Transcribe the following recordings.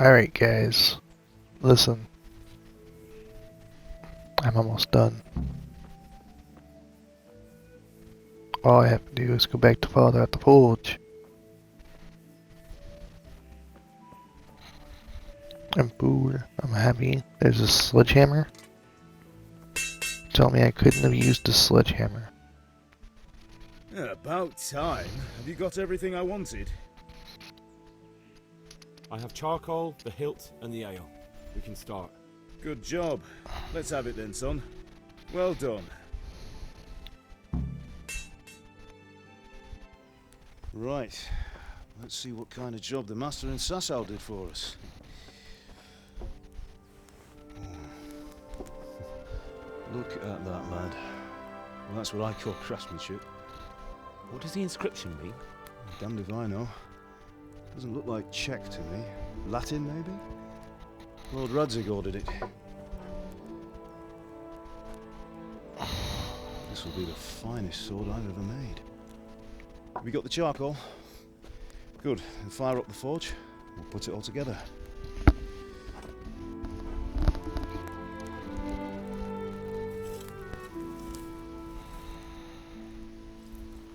Alright, guys. Listen. I'm almost done. All I have to do is go back to Father at the Forge. I'm bored. I'm happy. There's a sledgehammer. Tell me I couldn't have used a sledgehammer. Yeah, about time. Have you got everything I wanted? I have charcoal, the hilt, and the ale. We can start. Good job. Let's have it then, son. Well done. Right. Let's see what kind of job the Master in Sasau did for us. Look at that, lad. Well, that's what I call craftsmanship. What does the inscription mean? Damned if I know. Doesn't look like Czech to me. Latin, maybe? Lord Radzig ordered it. This will be the finest sword I've ever made. Have you got the charcoal? Good. Then fire up the forge. We'll put it all together.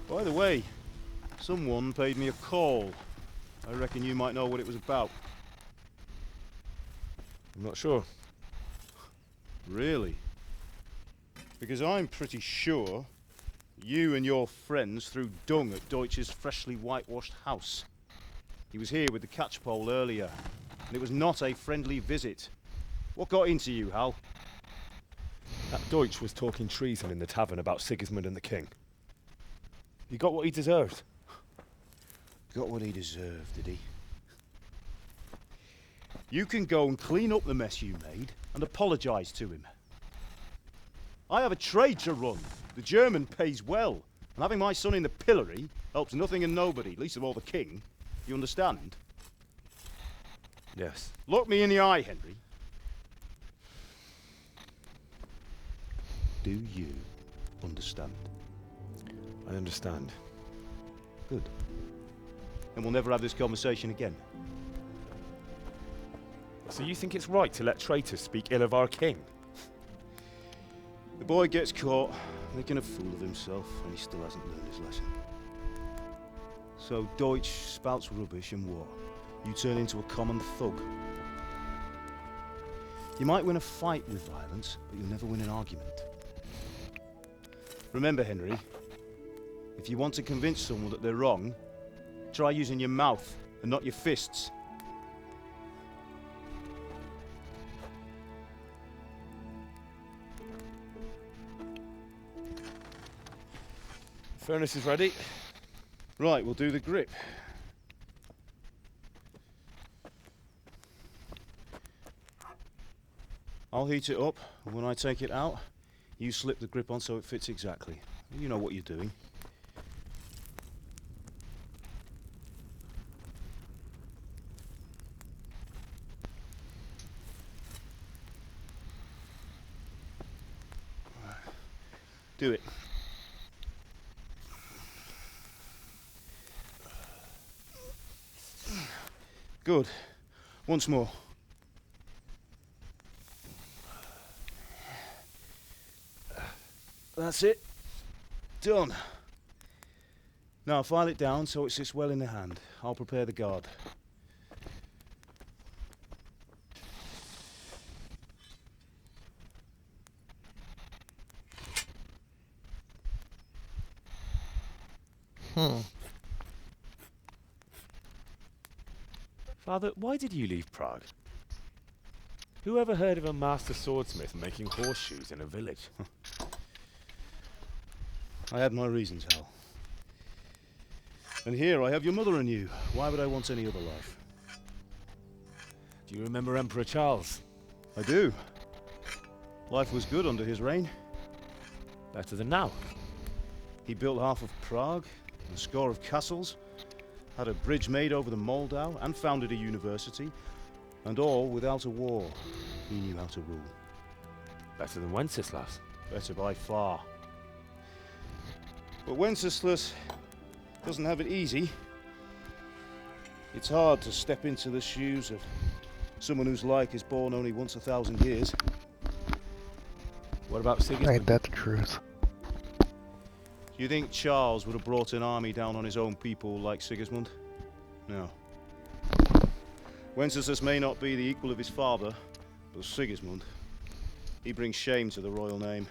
By the way, someone paid me a call. I reckon you might know what it was about. I'm not sure. Really? Because I'm pretty sure you and your friends threw dung at Deutsch's freshly whitewashed house. He was here with the catchpole earlier, and it was not a friendly visit. What got into you, Hal? That Deutsch was talking treason in the tavern about Sigismund and the king. He got what he deserved. Got what he deserved, did he? You can go and clean up the mess you made and apologise to him. I have a trade to run. The German pays well, and having my son in the pillory helps nothing and nobody, least of all the king. You understand? Yes. Look me in the eye, Henry. Do you understand? I understand. Good. And we'll never have this conversation again. So you think it's right to let traitors speak ill of our king? The boy gets caught, making a fool of himself, and he still hasn't learned his lesson. So Deutsch spouts rubbish, and what? You turn into a common thug. You might win a fight with violence, but you'll never win an argument. Remember, Henry, if you want to convince someone that they're wrong, try using your mouth and not your fists. Furnace is ready. Right, we'll do the grip. I'll heat it up, and when I take it out, you slip the grip on so it fits exactly. You know what you're doing. Do it. Good. Once more. That's it. Done. Now file it down so it sits well in the hand. I'll prepare the guard. Father, why did you leave Prague? Who ever heard of a master swordsmith making horseshoes in a village? I had my reasons, Hal. And here I have your mother and you. Why would I want any other life? Do you remember Emperor Charles? I do. Life was good under his reign. Better than now. He built half of Prague, a score of castles, had a bridge made over the Moldau, and founded a university, and all without a war. He knew how to rule. Better than Wenceslas. Better by far. But Wenceslas doesn't have it easy. It's hard to step into the shoes of Someone whose like is born only once 1,000 years. What about Sigismund? Ain't that the truth? Do you think Charles would have brought an army down on his own people like Sigismund? No. Wenceslas may not be the equal of his father, but Sigismund, he brings shame to the royal name.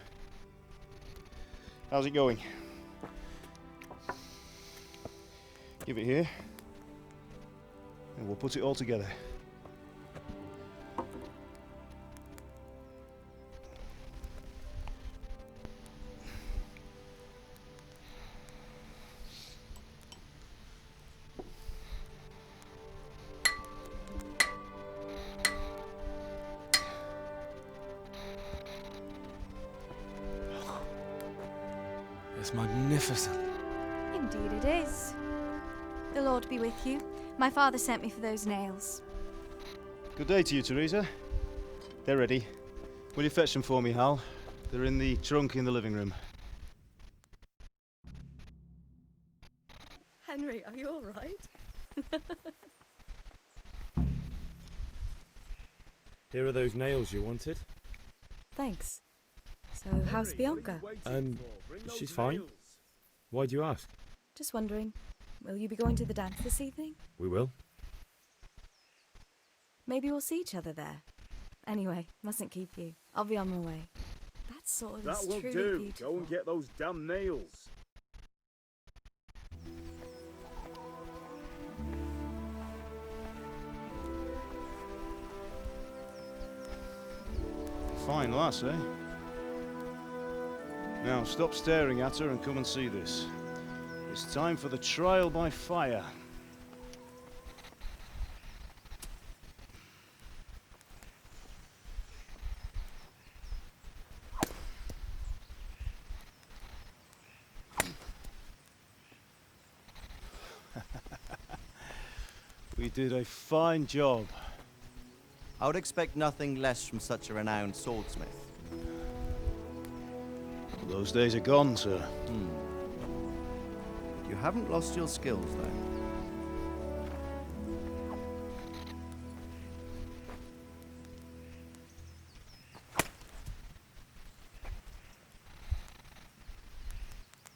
How's it going? Give it here, and we'll put it all together. It's magnificent. Indeed it is. The Lord be with you. My father sent me for those nails. Good day to you, Teresa. They're ready. Will you fetch them for me, Hal? They're in the trunk in the living room. Henry, are you all right? Here are those nails you wanted. Thanks. So, how's Bianca? She's fine. Why do you ask? Just wondering, will you be going to the dance this evening? We will. Maybe we'll see each other there. Anyway, mustn't keep you. I'll be on my way. That sword is truly beautiful. Go and get those damn nails. Fine lass, eh? Now stop staring at her and come and see this. It's time for the trial by fire. We did a fine job. I would expect nothing less from such a renowned swordsmith. Those days are gone, sir. You haven't lost your skills, though.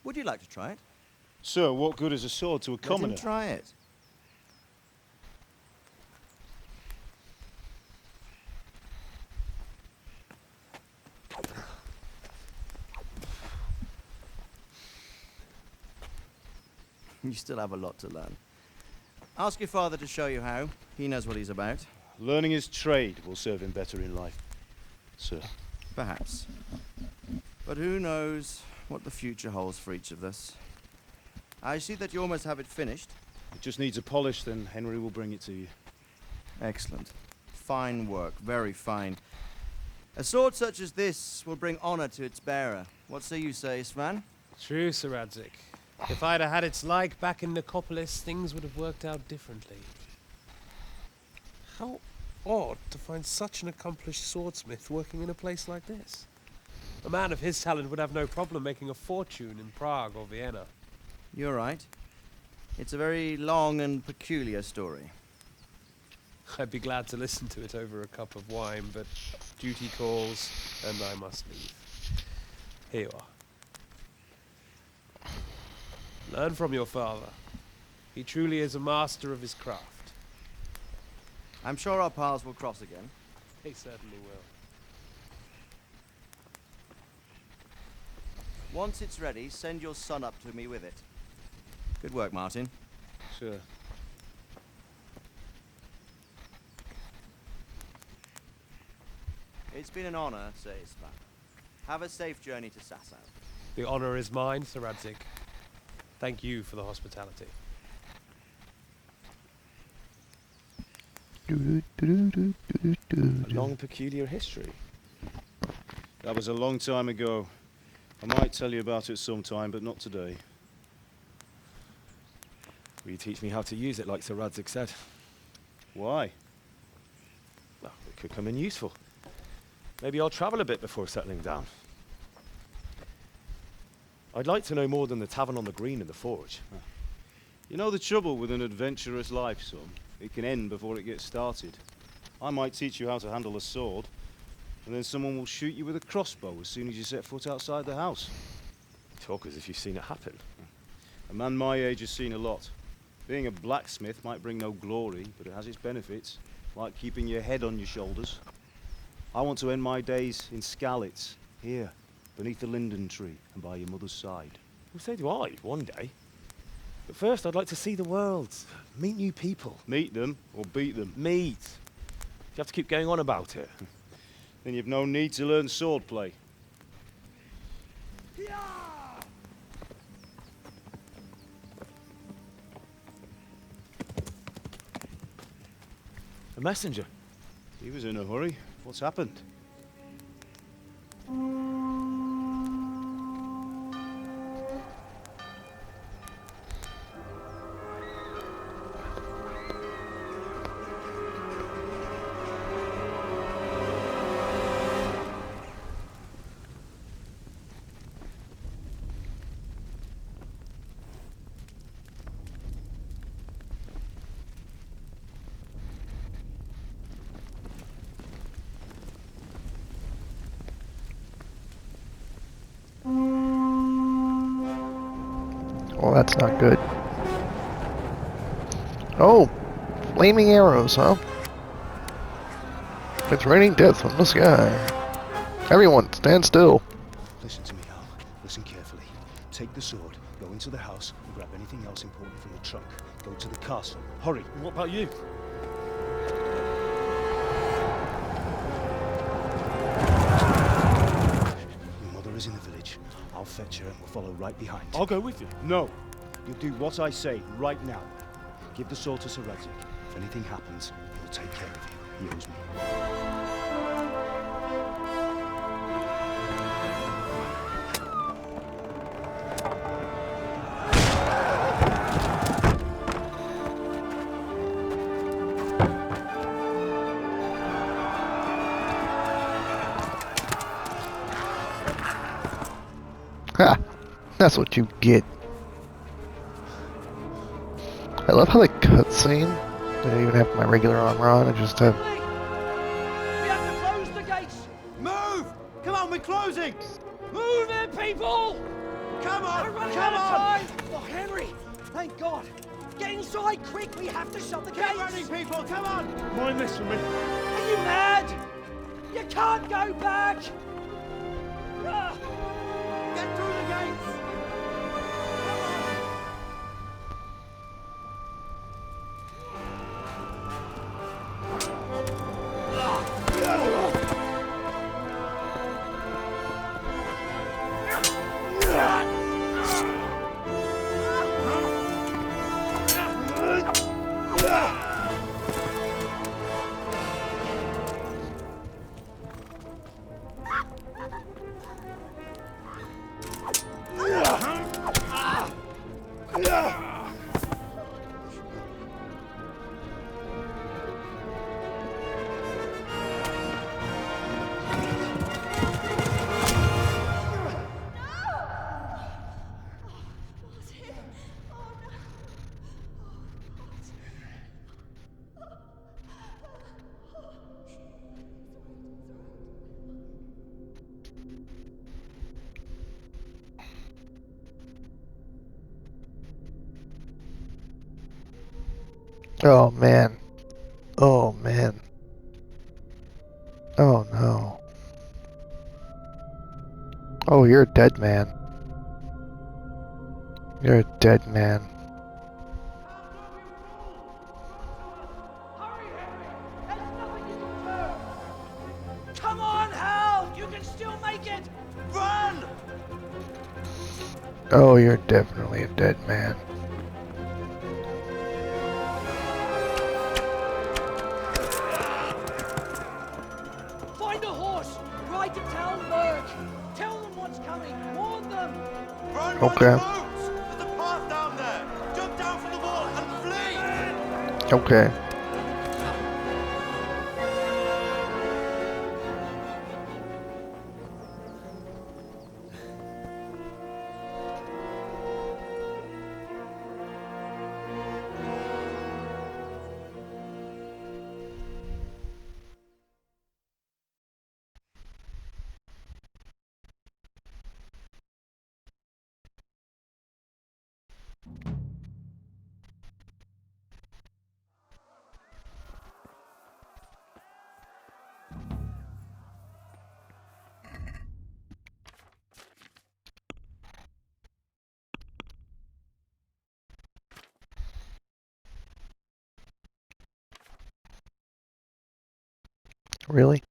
Would you like to try it? Sir, what good is a sword to a Let commoner? him try it. You still have a lot to learn. Ask your father to show you how. He knows what he's about. Learning his trade will serve him better in life, sir. Perhaps. But who knows what the future holds for each of us. I see that you almost have it finished. It just needs a polish, then Henry will bring it to you. Excellent. Fine work. Very fine. A sword such as this will bring honor to its bearer. What say you, Svan? True, Sir Radzik. If I'd have had its like back in Nicopolis, things would have worked out differently. How odd to find such an accomplished swordsmith working in a place like this. A man of his talent would have no problem making a fortune in Prague or Vienna. You're right. It's a very long and peculiar story. I'd be glad to listen to it over a cup of wine, but duty calls, and I must leave. Here you are. Learn from your father. He truly is a master of his craft. I'm sure our paths will cross again. He certainly will. Once it's ready, send your son up to me with it. Good work, Martin. Sir. It's been an honor, Sir Isvan. Have a safe journey to Sasau. The honor is mine, Sir Radzik. Thank you for the hospitality. A long, peculiar history. That was a long time ago. I might tell you about it sometime, but not today. Will you teach me how to use it like Sir Radzik said? Why? Well, it could come in useful. Maybe I'll travel a bit before settling down. I'd like to know more than the tavern on the green and the forge. You know the trouble with an adventurous life, son? It can end before it gets started. I might teach you how to handle a sword, and then someone will shoot you with a crossbow as soon as you set foot outside the house. Talk as if you've seen it happen. A man my age has seen a lot. Being a blacksmith might bring no glory, but it has its benefits, like keeping your head on your shoulders. I want to end my days in Skalitz, here, beneath the linden tree and by your mother's side. Well, so do I, one day. But first, I'd like to see the world, meet new people. Meet them or beat them. Meet. You have to keep going on about it. Then you've no need to learn swordplay. A messenger. He was in a hurry. What's happened? Well, that's not good. Oh! Flaming arrows, huh? It's raining death from the sky. Everyone, stand still. Listen to me, Al. Listen carefully. Take the sword, go into the house, and grab anything else important from the trunk. Go to the castle. Hurry. And what about you? Your mother is in the village. I'll fetch her and we'll follow right behind. I'll go with you. No. You'll do what I say right now. Give the sword to Sir Radzig. If anything happens, he'll take care of you. He owes me. Ha! That's what you get. I love how the cutscene, I don't even have my regular armor on, I just have... We have to close the gates! Move! Come on, we're closing! Move it, people! Come on! We're running Come out of on! time! Oh, Henry! Thank God! Get inside, quick! We have to shut the Get gates! running, people! Come on! Mind this for me. Are you mad? You can't go back! Ah, Get through the gates! Oh man. Oh man. Oh no. Oh, you're a dead man. You're a dead man. hurry, Henry! There's nothing you can do! Come on, Hal! You can still make it! Run! Oh, you're definitely a dead man. Find a horse! Ride to Talmberg! Tell them what's coming! Warn them! Run, Okay. run, boats! There's a path down there! Jump down from the wall and flee! Okay. Really?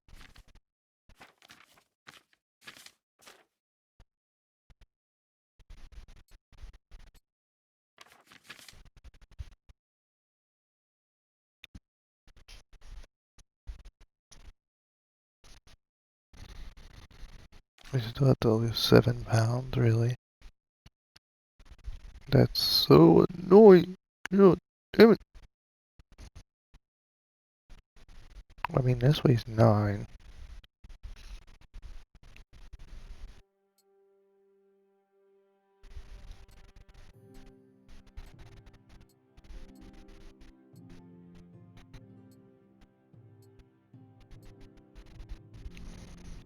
I still have to lose 7 pounds, really? That's so annoying. God damn it. I mean, this weighs 9.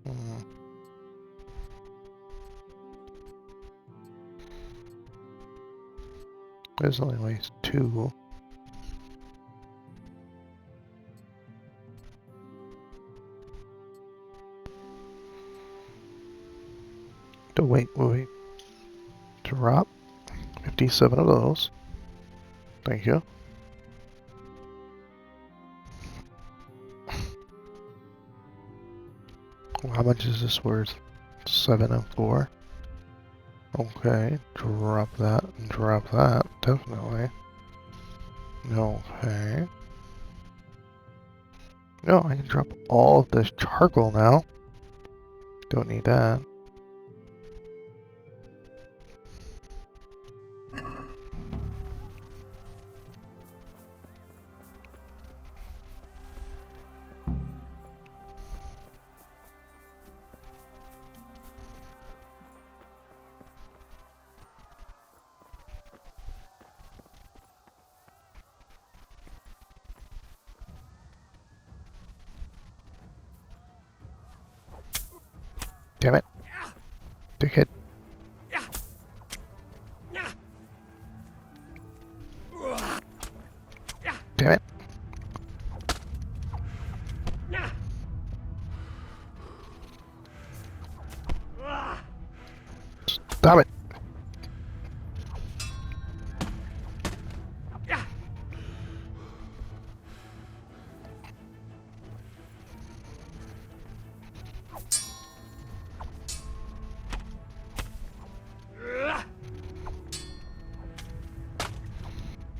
Hmm. This only weighs 2. The weight will drop 57 of those. Thank you. How much is this worth? 7 and 4. Okay, drop that and drop that, definitely. Okay. No, I can drop all of this charcoal now. Don't need that. Damn it. Dickhead. Damn it. Stop it.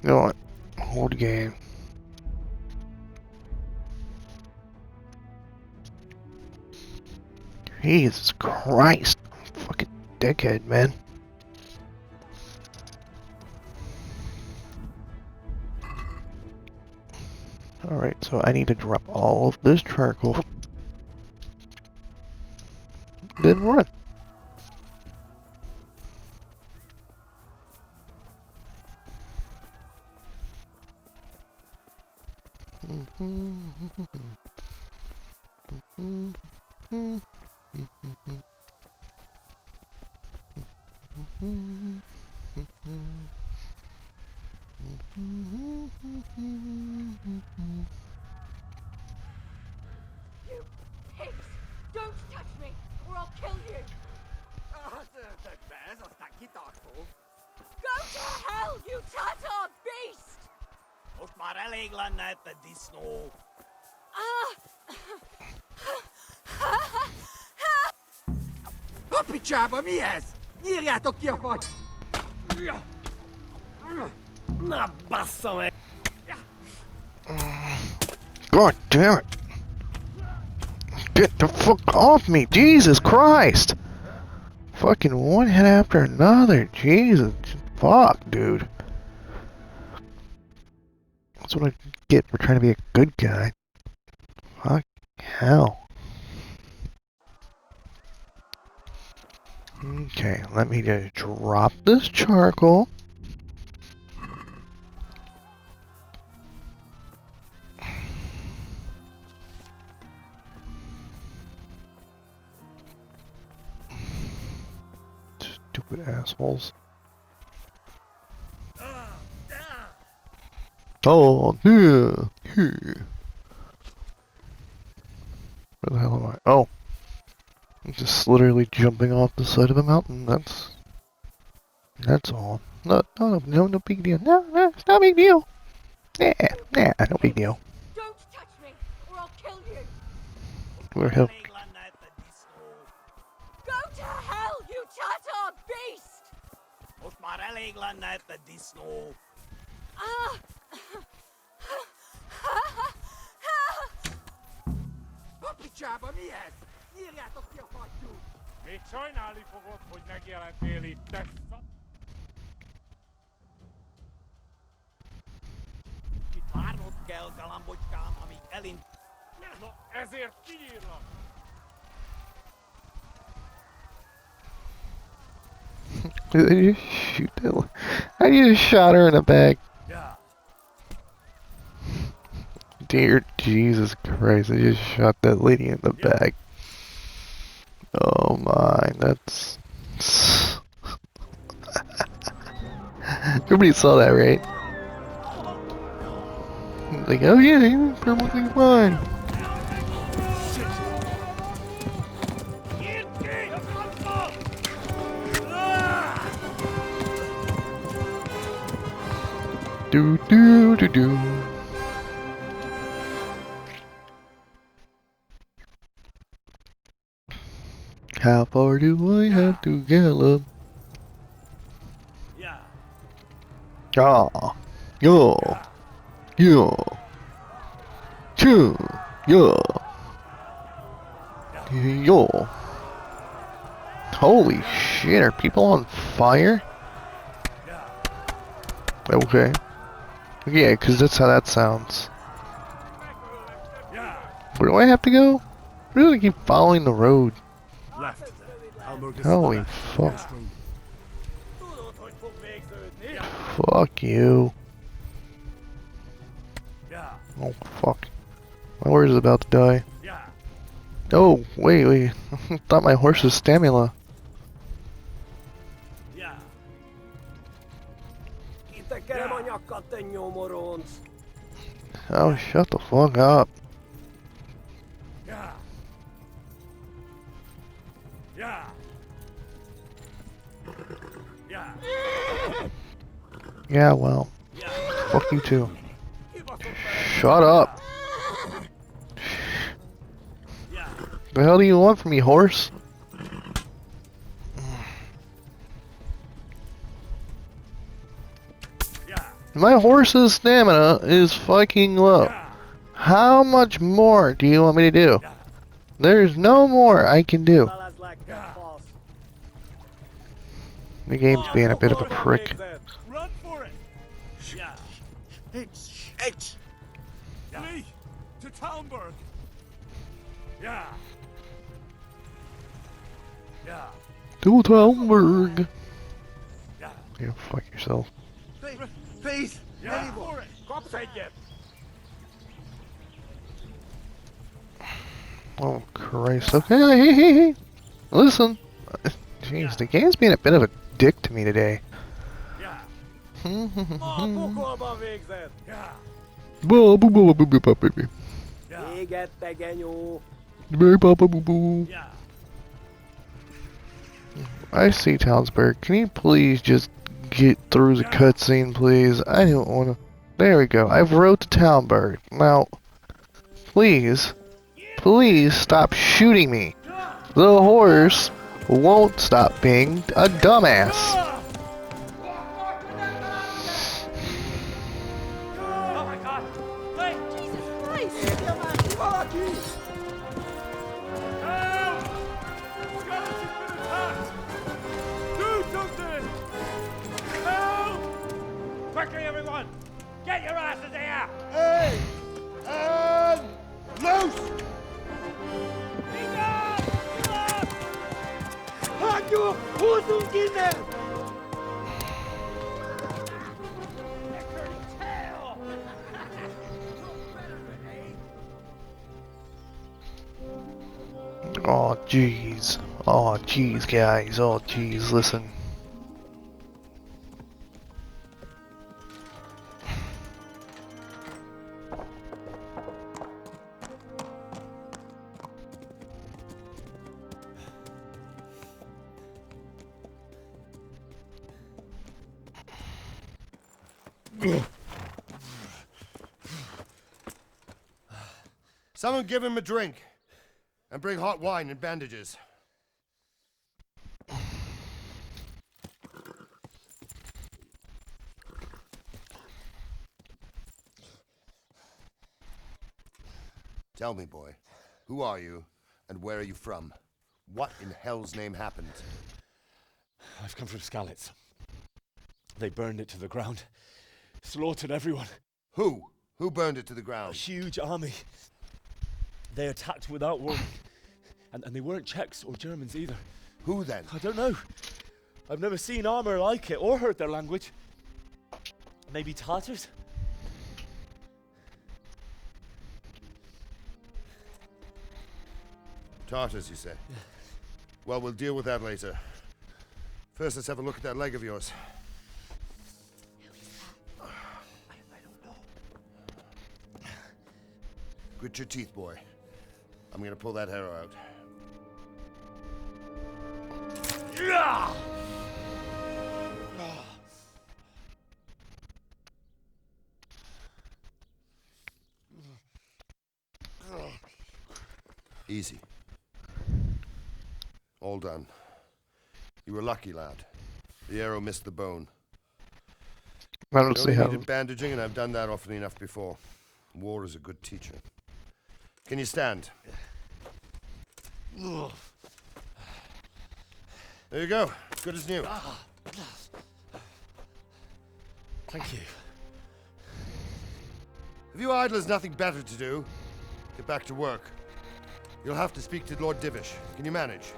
You know what? Hold the game. Jesus Christ. Fucking dickhead, man. Alright, so I need to drop all of this charcoal. Then run. You pigs! Don't touch me, or I'll kill you! Go to hell, you Tatar beast! Most maar elég lenne te disznó. A picsába, mi ez? Nyírjátok ki a fagy! Na, bassza meg! God damn it. Get the fuck off me. Jesus Christ. Fucking one hit after another. Jesus. Fuck, dude. That's what I get for trying to be a good guy. Fuck hell. Okay, let me just drop this charcoal. Stupid assholes. Oh, yeah. Where the hell am I? Oh. I'm just literally jumping off the side of a mountain. That's all. No big deal. No, it's no big deal. Yeah, no big deal. Don't touch me, or I'll kill you. Where hell? Go to hell, you tatar beast! Ah! Apicsába, mi ez? Nyírjátok ki a fattyút! Még sajnálni fogod, hogy megjelentél itt, te Itt várnod kell, galambocskám, amíg elint... Na, ezért kinyírlak! Did I just shoot that? I just shot her in the back. Dear Jesus Christ, I just shot that lady in the back. Oh my, that's... Everybody saw that, right? Like, oh yeah, he was perfectly fine. Do do do do. How far do I have to gallop? Yeah. Yo. Yo. Choo. Yo. Yo. Holy shit, are people on fire? Okay. Yeah, because that's how that sounds. Where do I have to go? Where do I keep following the road? Holy fuck. Fuck you. Oh fuck. My horse is about to die. Oh, wait. I thought my horse was stamina. Oh, shut the fuck up. Yeah, well. Fuck you too. Shut up. The hell do you want from me, horse? My horse's stamina is fucking low. How much more do you want me to do? There's no more I can do. The game's being a bit of a prick. Run for it! H! Flee to Talmberg! To Talmberg! Yeah, fuck yourself. Please! For it! Kopsz egyet! Oh Christ, okay, hey. Listen. Jeez, the game's being a bit of a dick to me today. Pokolba végzett! Égette, genyó! I see Townsburg. Can you please just get through the cutscene, please? I don't want to. There we go. I've wrote to Townsburg. Now, please stop shooting me. The horse won't stop being a dumbass. Oh my god! Wait! Jesus Christ! Help! Skeleton's been attacked! Do something! Help! Quickly, everyone! Get your asses here! Hey! Loose! Be gone! Hagyjuk! Húzzunk innen! Oh jeez. Oh jeez, guys. Oh jeez, listen. Someone give him a drink. And bring hot wine and bandages. Tell me, boy, who are you and where are you from? What in hell's name happened? I've come from Skalitz. They burned it to the ground. Slaughtered everyone. Who? Who burned it to the A ground? huge army. They attacked without warning. And they weren't Czechs or Germans either. Who then? I don't know. I've never seen armor like it or heard their language. Maybe Tatars? Tartars, you say? Yeah. Well, we'll deal with that later. First, let's have a look at that leg of yours. I don't know. Grit your teeth, boy. I'm gonna pull that arrow out. Easy. All done. You were lucky, lad. The arrow missed the bone. I don't You see only how. needed bandaging, and I've done that often enough before. War is a good teacher. Can you stand? There you go. Good as new. Thank you. If you idlers nothing better to do, get back to work. You'll have to speak to Lord Divish. Can you manage?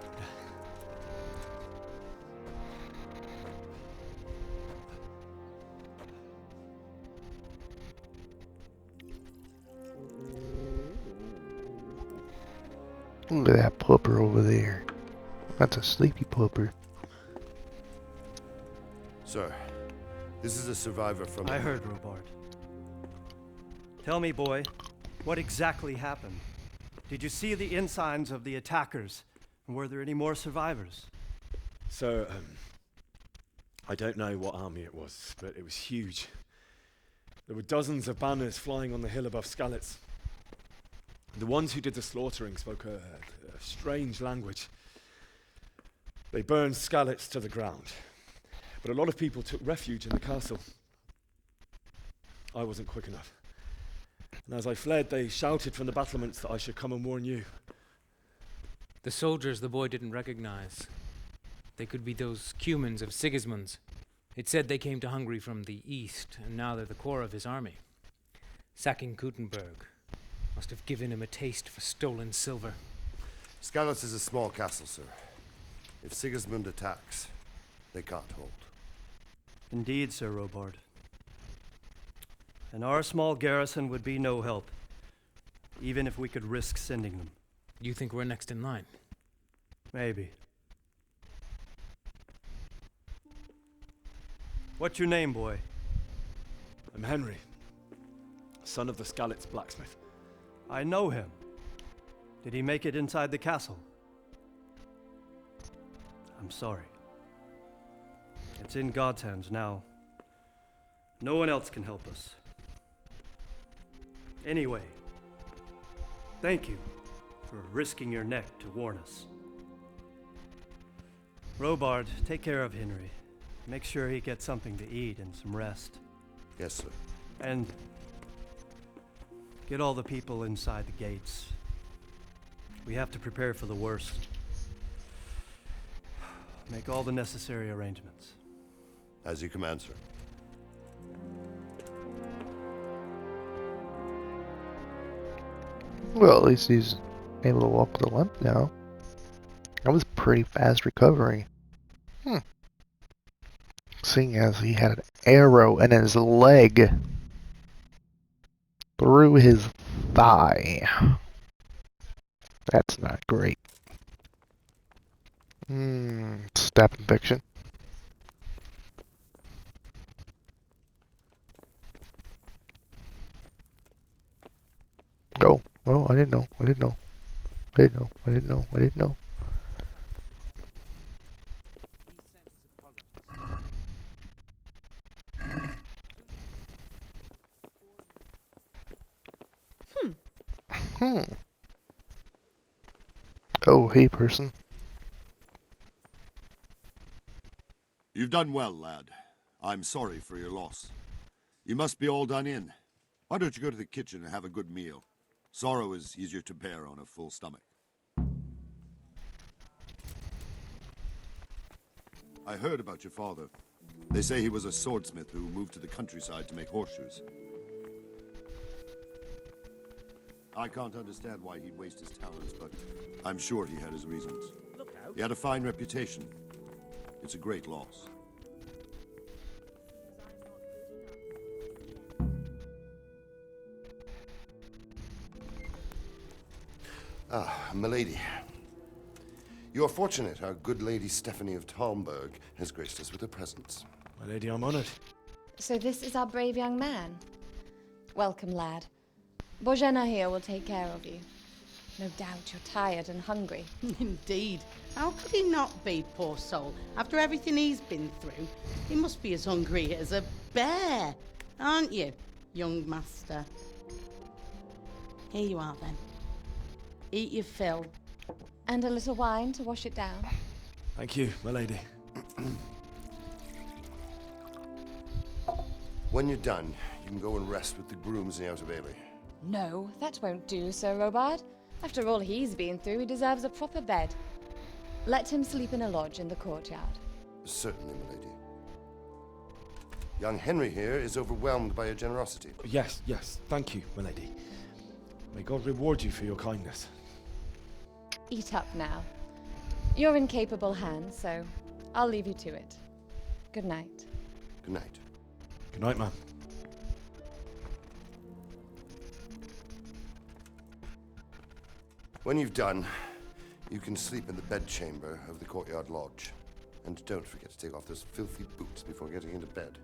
Look at that pupper over there. That's a sleepy pupper. Sir, this is a survivor from... I heard, Robard. Tell me, boy, what exactly happened? Did you see the ensigns of the attackers? And were there any more survivors? So, I don't know what army it was, but it was huge. There were dozens of banners flying on the hill above Skalitz. The ones who did the slaughtering spoke a strange language. They burned Skalitz to the ground, but a lot of people took refuge in the castle. I wasn't quick enough. And as I fled, they shouted from the battlements that I should come and warn you. The soldiers the boy didn't recognize. They could be those Cumans of Sigismund's. It said they came to Hungary from the east, and now they're the core of his army. Sacking Gutenberg must have given him a taste for stolen silver. Skalitz is a small castle, sir. If Sigismund attacks, they can't hold. Indeed, Sir Robard. And our small garrison would be no help, even if we could risk sending them. You think we're next in line? Maybe. What's your name, boy? I'm Henry, son of the Skalitz blacksmith. I know him. Did he make it inside the castle? I'm sorry. It's in God's hands now. No one else can help us. Anyway, thank you for risking your neck to warn us. Robard, take care of Henry. Make sure he gets something to eat and some rest. Yes, sir. And get all the people inside the gates. We have to prepare for the worst. Make all the necessary arrangements. As you command, sir. Well, at least he's able to walk with a limp now. That was pretty fast recovery. Seeing as he had an arrow in his leg through his thigh. That's not great. Staph infection. Oh, well, I didn't know. I didn't know. I didn't know. I didn't know. I didn't know. Hmm. Oh, hey, person. You've done well, lad. I'm sorry for your loss. You must be all done in. Why don't you go to the kitchen and have a good meal? Sorrow is easier to bear on a full stomach. I heard about your father. They say he was a swordsmith who moved to the countryside to make horseshoes. I can't understand why he'd waste his talents, but I'm sure he had his reasons. He had a fine reputation. It's a great loss. Ah, milady. You're fortunate our good lady Stephanie of Talmberg has graced us with her presence. My lady, I'm honored. So this is our brave young man. Welcome, lad. Bojena here will take care of you. No doubt you're tired and hungry. Indeed. How could he not be, poor soul? After everything he's been through, he must be as hungry as a bear, aren't you, young master? Here you are, then. Eat your fill. And a little wine to wash it down. Thank you, my lady. When you're done, you can go and rest with the grooms in the Outer Bailey. No, that won't do, Sir Robard. After all he's been through, he deserves a proper bed. Let him sleep in a lodge in the courtyard. Certainly, milady. Young Henry here is overwhelmed by your generosity. Yes, yes. Thank you, my lady. May God reward you for your kindness. Eat up now. You're in capable hands, so I'll leave you to it. Good night. Good night. Good night, ma'am. When you've done, you can sleep in the bedchamber of the courtyard lodge. And don't forget to take off those filthy boots before getting into bed.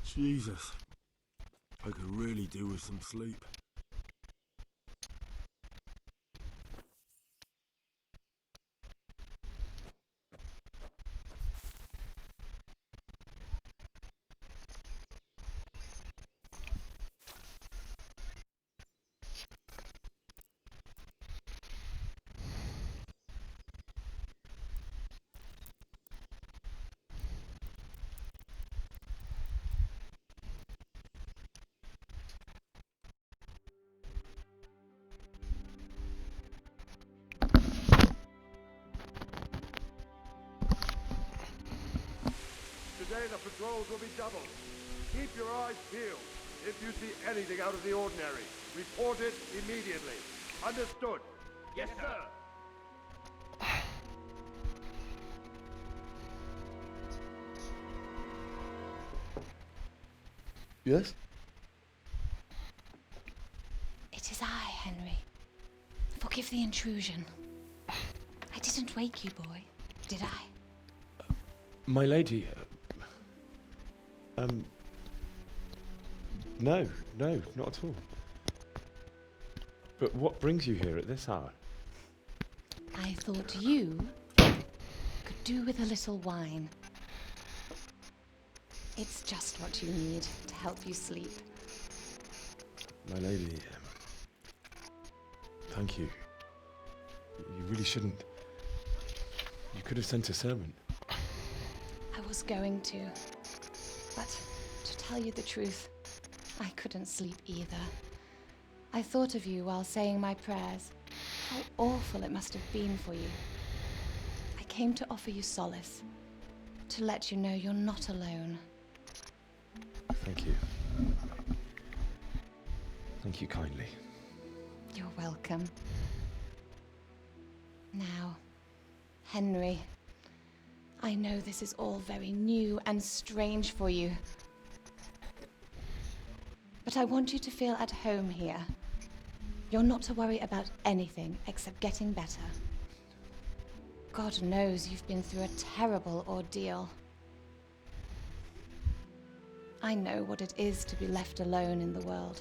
Jesus. I could really do with some sleep. Today the patrols will be doubled. Keep your eyes peeled. If you see anything out of the ordinary, report it immediately. Understood? Yes, sir. Yes? It is I, Henry. Forgive the intrusion. I didn't wake you, boy, did I? My lady, no, not at all. But what brings you here at this hour? I thought you could do with a little wine. It's just what you need to help you sleep. My lady, thank you. You really shouldn't. You could have sent a servant. I was going to. But to tell you the truth, I couldn't sleep either. I thought of you while saying my prayers. How awful it must have been for you. I came to offer you solace. To let you know you're not alone. Thank you. Thank you kindly. You're welcome. Now, Henry, I know this is all very new and strange for you. But I want you to feel at home here. You're not to worry about anything except getting better. God knows you've been through a terrible ordeal. I know what it is to be left alone in the world,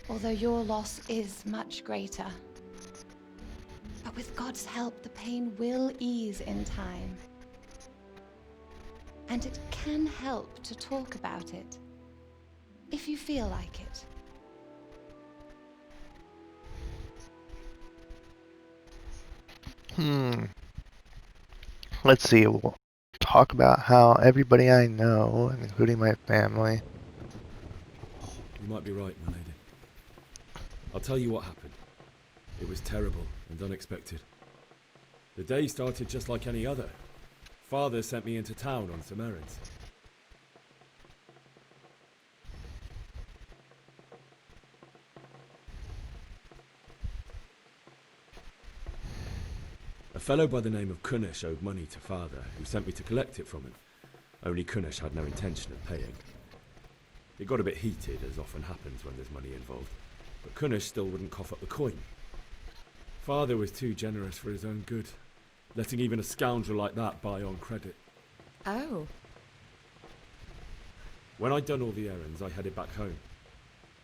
although your loss is much greater. But with God's help, the pain will ease in time. And it can help to talk about it, if you feel like it. Let's see. We'll talk about how everybody I know, including my family. You might be right, my lady. I'll tell you what happened. It was terrible and unexpected. The day started just like any other. Father sent me into town on some errands. A fellow by the name of Kunnish owed money to Father, who sent me to collect it from him. Only Kunnish had no intention of paying. It got a bit heated, as often happens when there's money involved, but Kunnish still wouldn't cough up the coin. Father was too generous for his own good, letting even a scoundrel like that buy on credit. Oh. When I'd done all the errands, I headed back home.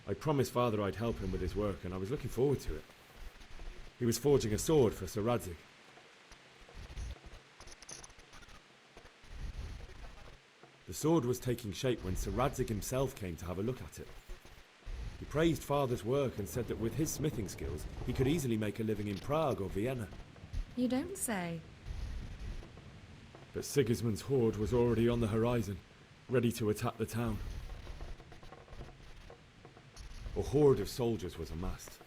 I promised Father I'd help him with his work, and I was looking forward to it. He was forging a sword for Sir Radzig. The sword was taking shape when Sir Radzig himself came to have a look at it. He praised Father's work and said that with his smithing skills, he could easily make a living in Prague or Vienna. You don't say. But Sigismund's horde was already on the horizon, ready to attack the town. A horde of soldiers was amassed.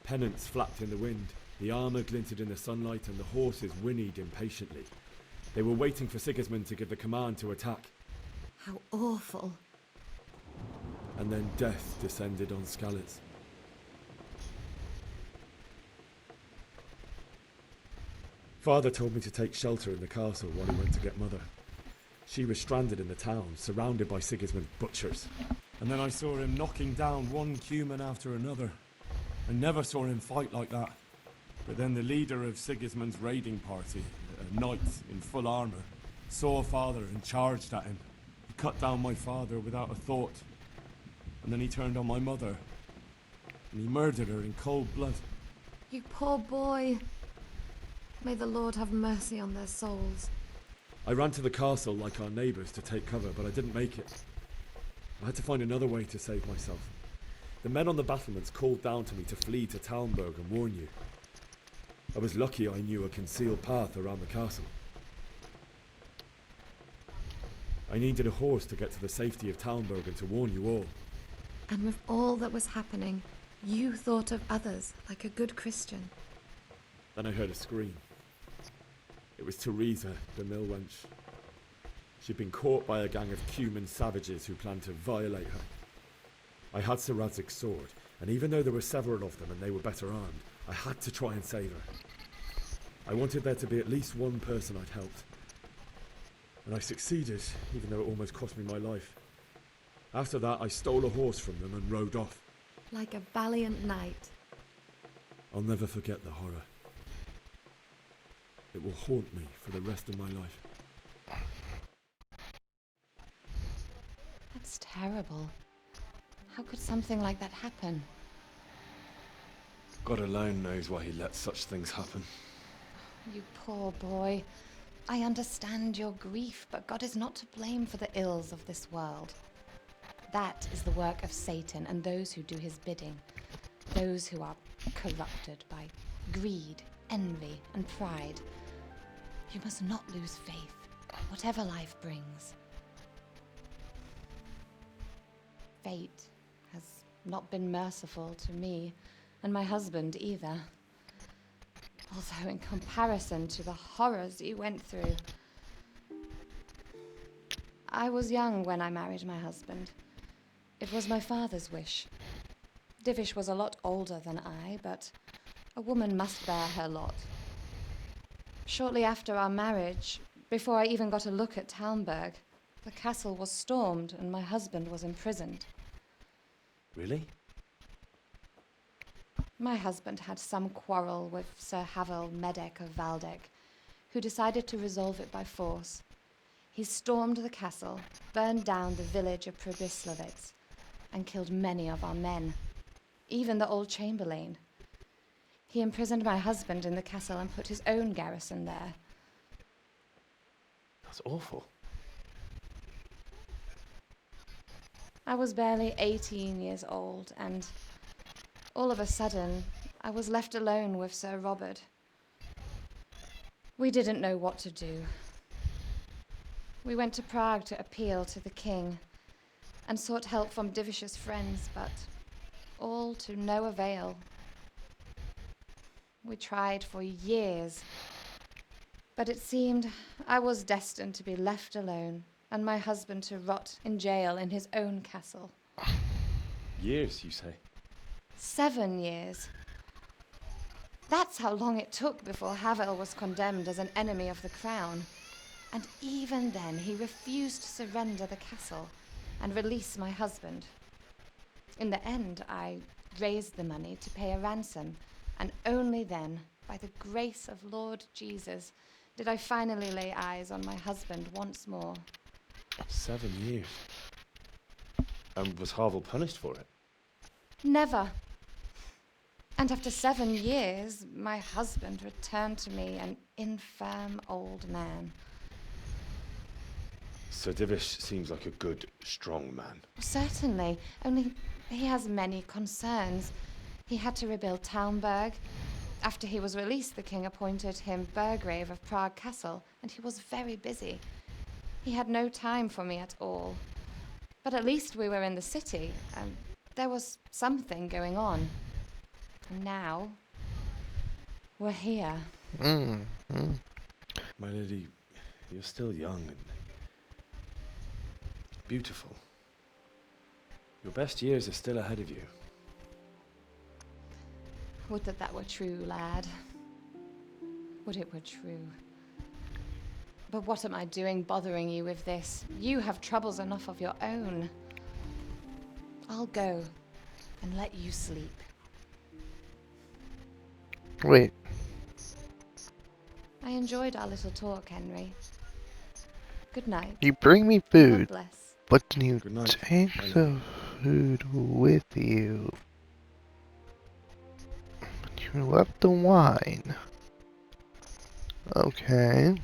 Pennants flapped in the wind, the armour glinted in the sunlight, and the horses whinnied impatiently. They were waiting for Sigismund to give the command to attack. How awful. And then death descended on Skalitz. Father told me to take shelter in the castle while he went to get Mother. She was stranded in the town, surrounded by Sigismund's butchers. And then I saw him knocking down one Cuman after another. I never saw him fight like that. But then the leader of Sigismund's raiding party, a knight in full armour, saw Father and charged at him. He cut down my father without a thought. And then he turned on my mother. And he murdered her in cold blood. You poor boy. May the Lord have mercy on their souls. I ran to the castle like our neighbours to take cover, but I didn't make it. I had to find another way to save myself. The men on the battlements called down to me to flee to Talmberg and warn you. I was lucky I knew a concealed path around the castle. I needed a horse to get to the safety of Talmberg and to warn you all. And with all that was happening, you thought of others like a good Christian. Then I heard a scream. It was Teresa, the mill wench. She'd been caught by a gang of Cuman savages who planned to violate her. I had Sir Radzig's sword, and even though there were several of them and they were better armed, I had to try and save her. I wanted there to be at least one person I'd helped. And I succeeded, even though it almost cost me my life. After that, I stole a horse from them and rode off. Like a valiant knight. I'll never forget the horror. It will haunt me for the rest of my life. That's terrible. How could something like that happen? God alone knows why he lets such things happen. You poor boy. I understand your grief, but God is not to blame for the ills of this world. That is the work of Satan and those who do his bidding. Those who are corrupted by greed, envy, and pride. You must not lose faith, whatever life brings. Fate has not been merciful to me, and my husband either. Although in comparison to the horrors he went through. I was young when I married my husband. It was my father's wish. Divish was a lot older than I, but a woman must bear her lot. Shortly after our marriage, before I even got a look at Talmberg, the castle was stormed and my husband was imprisoned. Really? My husband had some quarrel with Sir Havel Medek of Valdek, who decided to resolve it by force. He stormed the castle, burned down the village of Probislavitz, and killed many of our men, even the old chamberlain. He imprisoned my husband in the castle and put his own garrison there. That's awful. I was barely 18 years old, and all of a sudden, I was left alone with Sir Robert. We didn't know what to do. We went to Prague to appeal to the king and sought help from Divish's friends, but all to no avail. We tried for years, but it seemed I was destined to be left alone and my husband to rot in jail in his own castle. Years, you say? 7 years. That's how long it took before Havel was condemned as an enemy of the crown. And even then, he refused to surrender the castle and release my husband. In the end, I raised the money to pay a ransom, and only then, by the grace of Lord Jesus, did I finally lay eyes on my husband once more. 7 years. And was Havel punished for it? Never. And after 7 years, my husband returned to me an infirm old man. Sir Divish seems like a good, strong man. Certainly, only he has many concerns. He had to rebuild Talmberg. After he was released, the king appointed him Burgrave of Prague Castle, and he was very busy. He had no time for me at all. But at least we were in the city, and there was something going on. And now, we're here. My lady, you're still young and beautiful. Your best years are still ahead of you. Would that that were true, lad. Would it were true. But what am I doing bothering you with this? You have troubles enough of your own. I'll go and let you sleep. Wait. I enjoyed our little talk, Henry. Good night. You bring me food, God bless. but then you take the food with you. You left the wine. Okay.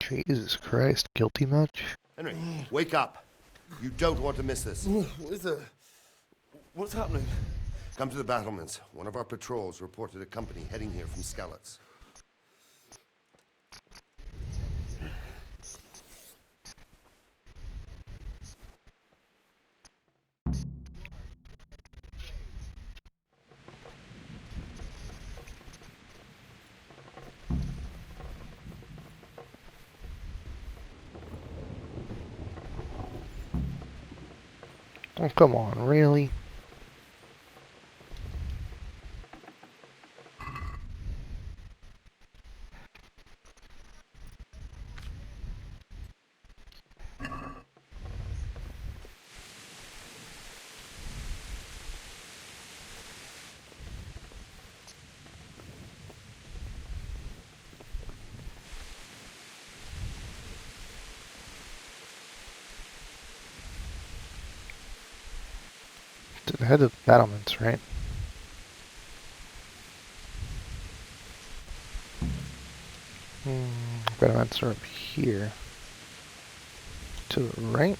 Jesus Christ, guilty much? Henry, wake up. You don't want to miss this. What is it? What's happening? Come to the battlements. One of our patrols reported a company heading here from Skalitz. Oh, come on, really? To the head of the battlements, right? Battlements are up here. To the right?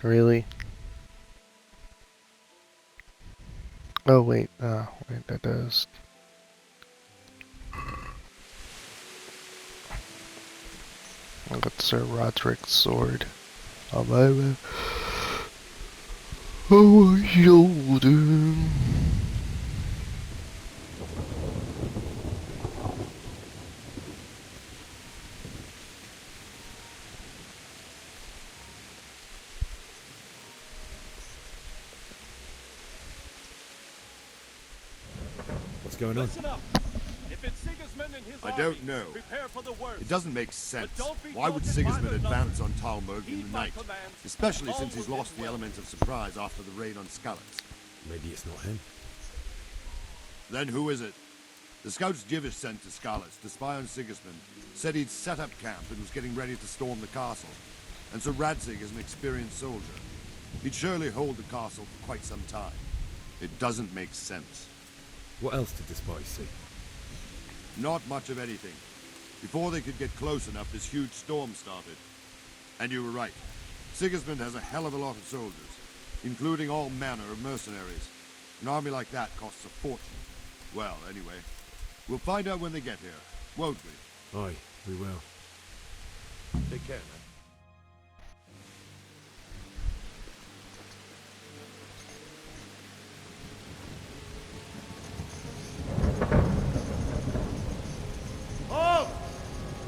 Really? Oh, wait, wait, that does. I got Sir Roderick's sword on my shoulder. What's going on? I don't know. It doesn't make sense. Why would Sigismund advance on Talmberg in the night? Especially since he's lost the element of surprise after the raid on Skalitz. Maybe it's not him. Then who is it? The scouts Jivish sent to Skalitz to spy on Sigismund said he'd set up camp and was getting ready to storm the castle. And Sir Radzig is an experienced soldier. He'd surely hold the castle for quite some time. It doesn't make sense. What else did the spies see? Not much of anything. Before they could get close enough, this huge storm started. And you were right. Sigismund has a hell of a lot of soldiers, including all manner of mercenaries. An army like that costs a fortune. Well, anyway, we'll find out when they get here, won't we? Aye, we will. Take care, man.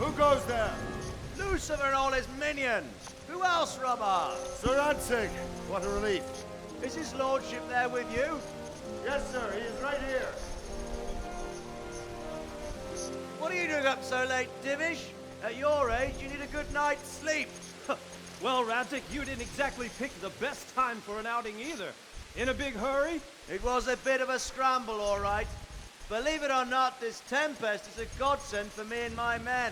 Who goes there? Lucifer and all his minions. Who else, Robert? Sir Ansig, what a relief. Is his lordship there with you? Yes, sir, he is right here. What are you doing up so late, Divish? At your age, you need a good night's sleep. Well, Radzik, you didn't exactly pick the best time for an outing either. In a big hurry? It was a bit of a scramble, all right. Believe it or not, this tempest is a godsend for me and my men.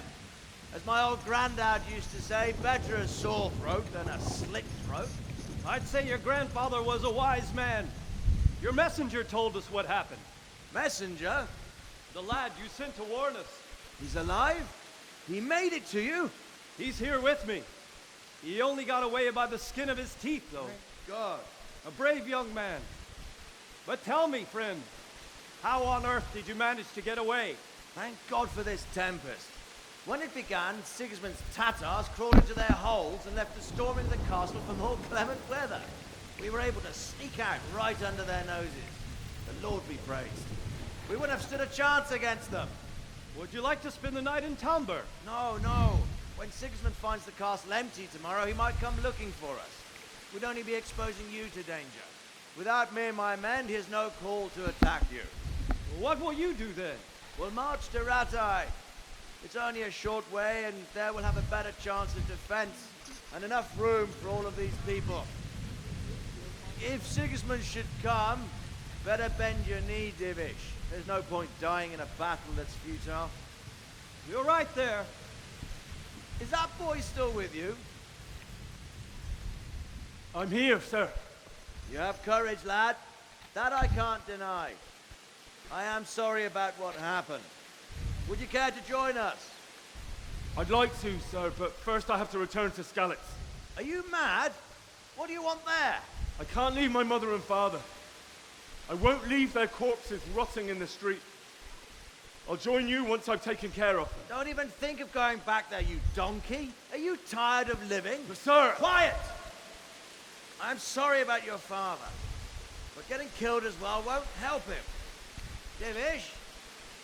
As my old granddad used to say, better a sore throat than a slit throat. I'd say your grandfather was a wise man. Your messenger told us what happened. Messenger? The lad you sent to warn us. He's alive? He made it to you? He's here with me. He only got away by the skin of his teeth, though. Thank God. A brave young man. But tell me, friend, how on earth did you manage to get away? Thank God for this tempest. When it began, Sigismund's Tatars crawled into their holes and left the storm into the castle for more clement weather. We were able to sneak out right under their noses. The Lord be praised. We wouldn't have stood a chance against them. Would you like to spend the night in Talmberg? No, no. When Sigismund finds the castle empty tomorrow, he might come looking for us. We'd only be exposing you to danger. Without me and my men, he has no call to attack you. What will you do then? We'll march to Ratai. It's only a short way, and there we'll have a better chance of defense, and enough room for all of these people. If Sigismund should come, better bend your knee, Divish. There's no point dying in a battle that's futile. You're right there. Is that boy still with you? I'm here, sir. You have courage, lad. That I can't deny. I am sorry about what happened. Would you care to join us? I'd like to, sir, but first I have to return to Skalitz. Are you mad? What do you want there? I can't leave my mother and father. I won't leave their corpses rotting in the street. I'll join you once I've taken care of them. Don't even think of going back there, you donkey. Are you tired of living? But sir! Quiet! I'm sorry about your father, but getting killed as well won't help him. Divish,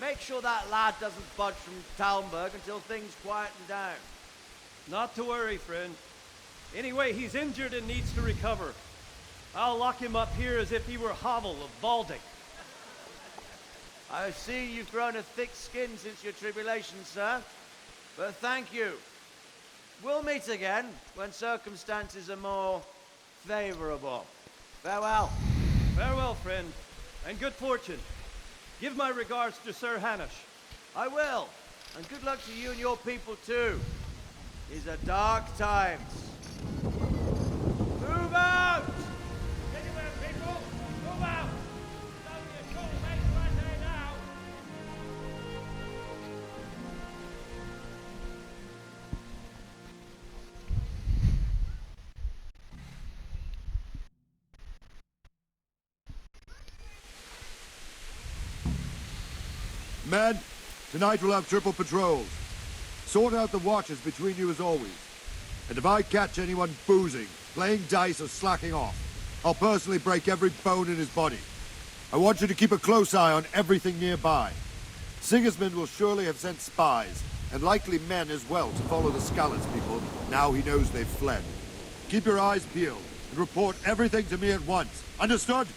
make sure that lad doesn't budge from Talmberg until things quieten down. Not to worry, friend. Anyway, he's injured and needs to recover. I'll lock him up here as if he were Havel of Balding. I see you've grown a thick skin since your tribulation, sir. But thank you. We'll meet again when circumstances are more favorable. Farewell. Farewell, friend, and good fortune. Give my regards to Sir Hanush. I will. And good luck to you and your people, too. These are dark times. Move out! Anywhere, people! Move out! It's only a short way to Ratai now! Men, tonight we'll have triple patrols. Sort out the watches between you as always. And if I catch anyone boozing, playing dice or slacking off, I'll personally break every bone in his body. I want you to keep a close eye on everything nearby. Sigismund will surely have sent spies, and likely men as well, to follow the Skalitz people now he knows they've fled. Keep your eyes peeled, and report everything to me at once. Understood?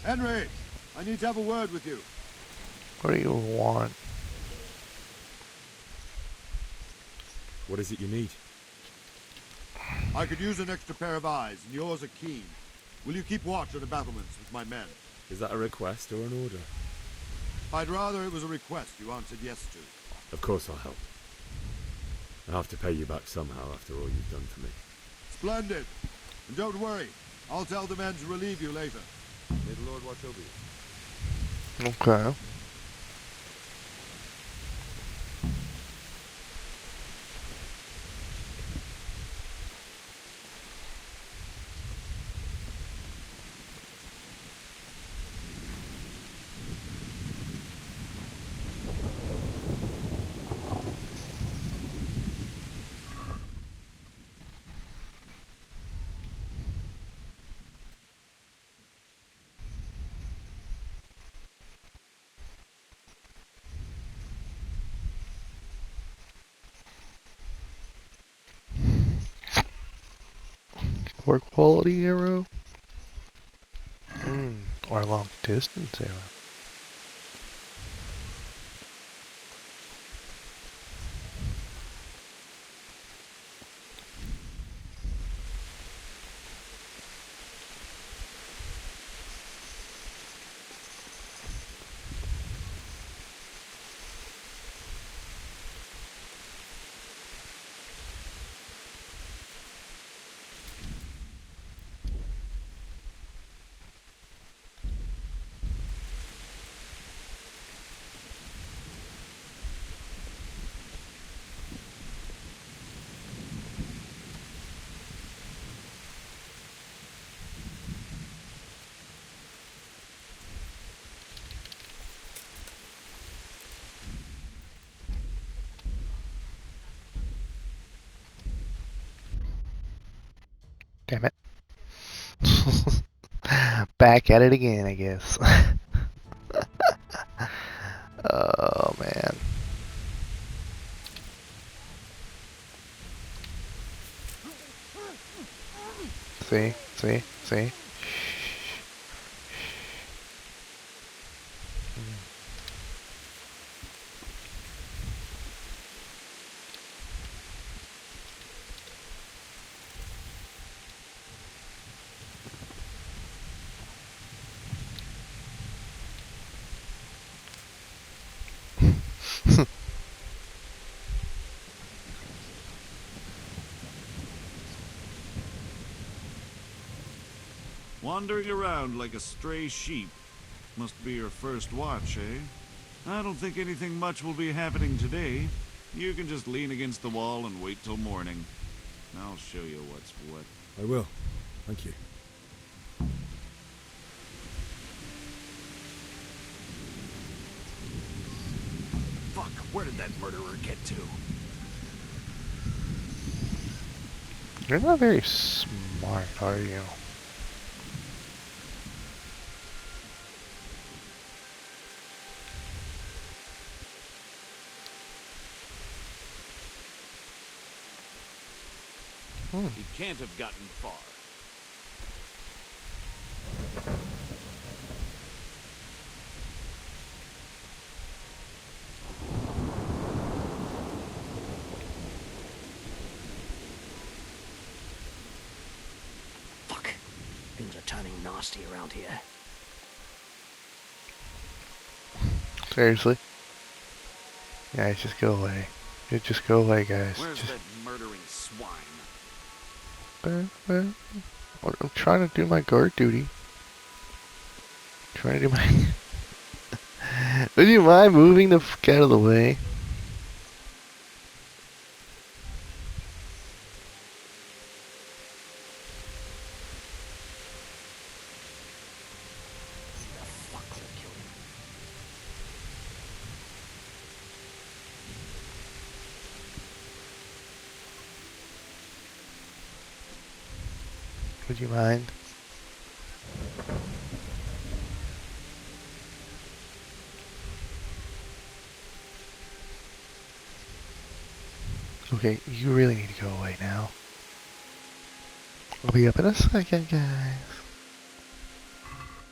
Henry, I need to have a word with you. What do you want? What is it you need? I could use an extra pair of eyes, and yours are keen. Will you keep watch on the battlements with my men? Is that a request or an order? I'd rather it was a request you answered yes to. Of course I'll help. I'll have to pay you back somehow after all you've done for me. Splendid. And don't worry, I'll tell the men to relieve you later. May the Lord watch over you. Okay. Poor quality arrow? Or a long distance arrow. Damn it. Back at it again, I guess. Oh, man. See? See? See? Wandering around like a stray sheep. Must be your first watch, eh? I don't think anything much will be happening today. You can just lean against the wall and wait till morning. I'll show you what's what. I will. Thank you. Fuck, where did that murderer get to? You're not very smart, are you? He can't have gotten far. Fuck. Things are turning nasty around here. Seriously? Guys, just go away. Just go away, guys. Where's Just... that murdering swine? I'm trying to do my guard duty. Trying to do my... Would you mind moving the fuck out of the way? Would you mind? Okay, you really need to go away now. I'll be up in a second, guys.